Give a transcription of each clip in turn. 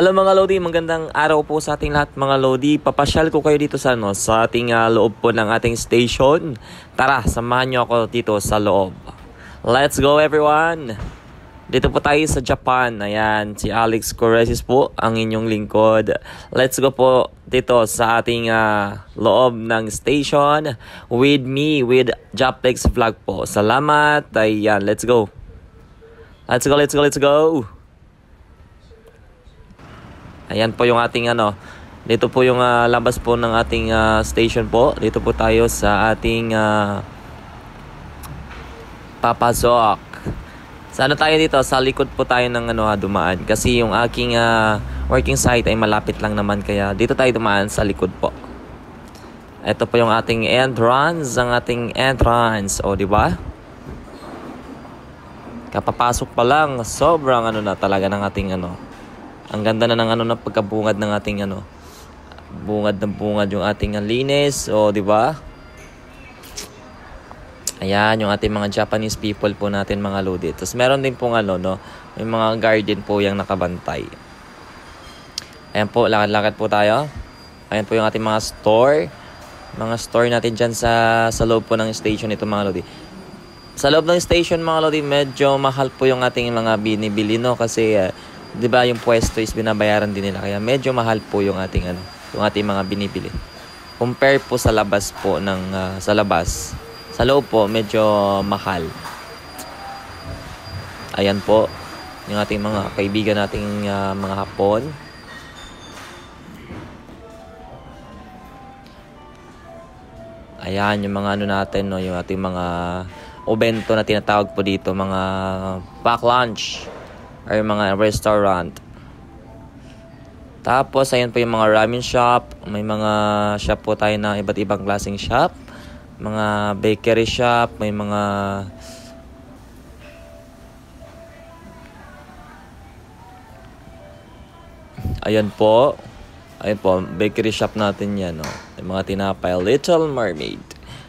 Hello mga Lodi, magandang araw po sa ating lahat mga Lodi. Papasyal ko kayo dito sa ating loob po ng ating station. Tara, samahan nyo ako dito sa loob. Let's go everyone! Dito po tayo sa Japan. Ayan, si Alex Coresis po, ang inyong lingkod. Let's go po dito sa ating loob ng station with me, with Japlex Vlog po. Salamat! Ayan, let's go! Let's go, let's go, let's go! Ayan po yung ating dito po yung labas po ng ating station po. Dito po tayo sa ating papasok. Sana tayo dito, sa likod po tayo ng dumaan. Kasi yung aking working site ay malapit lang naman. Kaya dito tayo dumaan sa likod po. Ito po yung ating entrance. Ang ating entrance. O, di ba? Kapapasok pa lang, sobrang na talaga ng ating Ang ganda na ng pagkabungad ng ating bungad ng bungad yung ating linis, o di ba? Ayan, yung ating mga Japanese people po natin mga Lodi. Tapos meron din pong may mga guardian po yung nakabantay. Ayan po, lakad-lakad po tayo. Ayan po yung ating mga store. Mga store natin dyan sa loob po ng station ito mga Lodi. Sa loob ng station mga Lodi, medyo mahal po yung ating mga binibili kasi 'di ba yung pwesto is binabayaran din nila, kaya medyo mahal po yung ating yung ating mga binibili. Compare po sa labas po ng sa labas. Sa loob po medyo mahal. Ayan po yung ating mga kaibigan nating mga Hapon. Ayan yung mga natin yung ating mga obento na tinatawag po dito, mga pack lunch or mga restaurant. Tapos ayan po yung mga ramen shop. May mga shop po tayo na iba't ibang klaseng shop. Mga bakery shop. May mga Ayan po, bakery shop natin yan. May mga tinapay, Little Mermaid.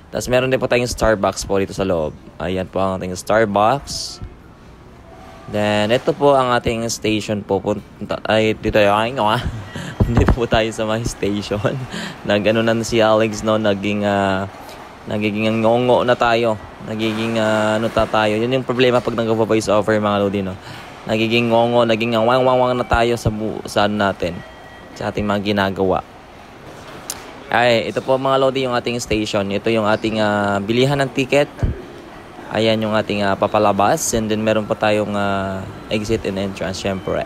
Tapos meron din po tayong Starbucks po dito sa loob. Ayan po ang ating Starbucks. Then, ito po ang ating station po. Dito dito po tayo sa my station. Na si Alex, nagiging ngongo na tayo. Nagiging tayo. Yun yung problema pag nag-voice over mga Lodi, Nagiging ngongo, naging wang na tayo sa natin. Sa ating mga ginagawa. Ay, ito po mga Lodi yung ating station. Ito yung ating bilihan ng ticket. Ayan yung ating papalabas. And then meron pa tayong exit and entrance syempre.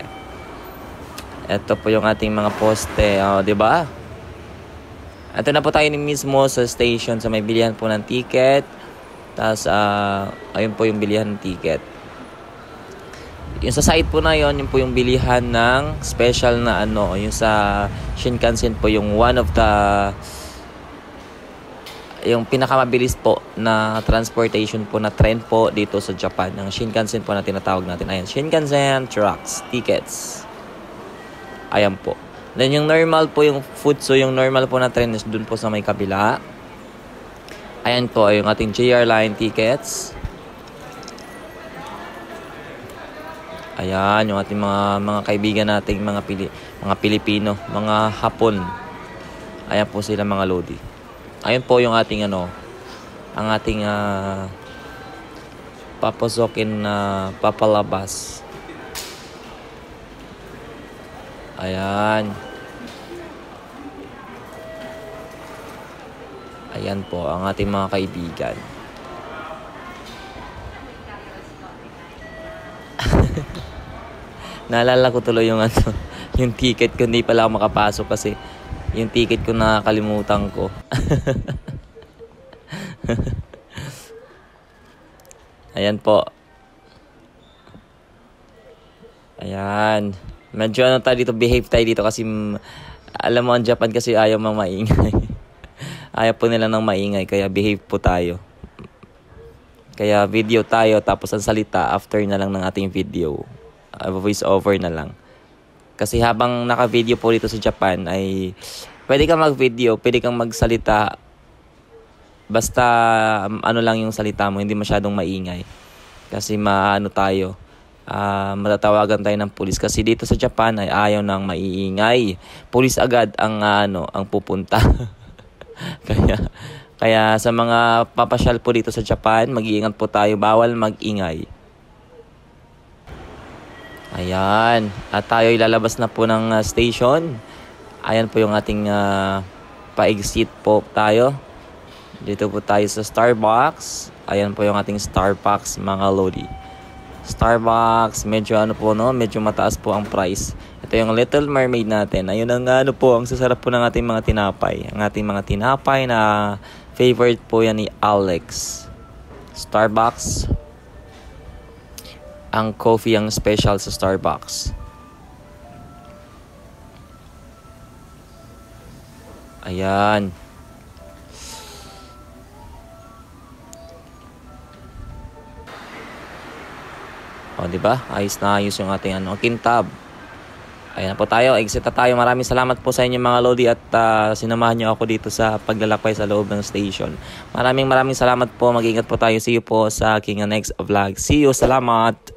Ito po yung ating mga poste. Diba? Ito na po tayo mismo sa station. Sa may bilihan po ng ticket. Tapos ayun po yung bilihan ng ticket. Yung sa side po na yun po yung bilihan ng special na yung sa Shinkansen po, yung one of the yung pinakamabilis po na transportation po na train po dito sa Japan, ng Shinkansen po na tinatawag natin. Ayan, Shinkansen trucks, tickets. Ayan po. Then yung normal po yung Futsu, yung normal po na train is dun po sa may kabila. Ayan po yung ating JR Line tickets. Ayan yung ating mga kaibigan nating mga Pilipino, mga Hapon. Ayan po sila mga Lodi. Ayun po yung ating ang ating papasokin na papalabas. Ayan. Ayan po ang ating mga kaibigan. Naalala ko tuloy yung yung ticket ko, hindi pala ako makapasok kasi yung ticket ko nakakalimutan ko. Ayan po. Ayan. Medyo tayo dito, behave tayo dito kasi alam mo ang Japan kasi ayaw mang maingay. Ayaw po nila ng maingay, kaya behave po tayo. Kaya video tayo, tapos ang salita after na lang ng ating video. Voice over na lang. Kasi habang naka-video po dito sa Japan ay pwede kang mag-video, pwede kang magsalita. Basta lang yung salita mo, hindi masyadong maingay. Kasi tayo. matatawagan tayo ng pulis kasi dito sa Japan ay ayaw ng maiingay. Pulis agad ang ang pupunta. kaya sa mga papasyal po dito sa Japan, mag-iingat po tayo, bawal mag-ingay. Ayan, at tayo ilalabas na po ng station. Ayan po yung ating pa-exit po tayo. Dito po tayo sa Starbucks. Ayan po yung ating Starbucks, mga lodi. Starbucks, medyo medyo mataas po ang price. Ito yung Little Mermaid natin. Ayun ang ang sasarap po ng ating mga tinapay. Ang ating mga tinapay na favorite po yan ni Alex. Starbucks. Ang coffee ang special sa Starbucks. Ayan. O, di ba? Ayos na ayos yung ating kintab. Ayan na po tayo. Exit na tayo. Maraming salamat po sa inyo mga lodi at sinamahan nyo ako dito sa paglalakbay sa loob ng station. Maraming salamat po. Mag-ingat po tayo. See you po sa aking next vlog. See you. Salamat.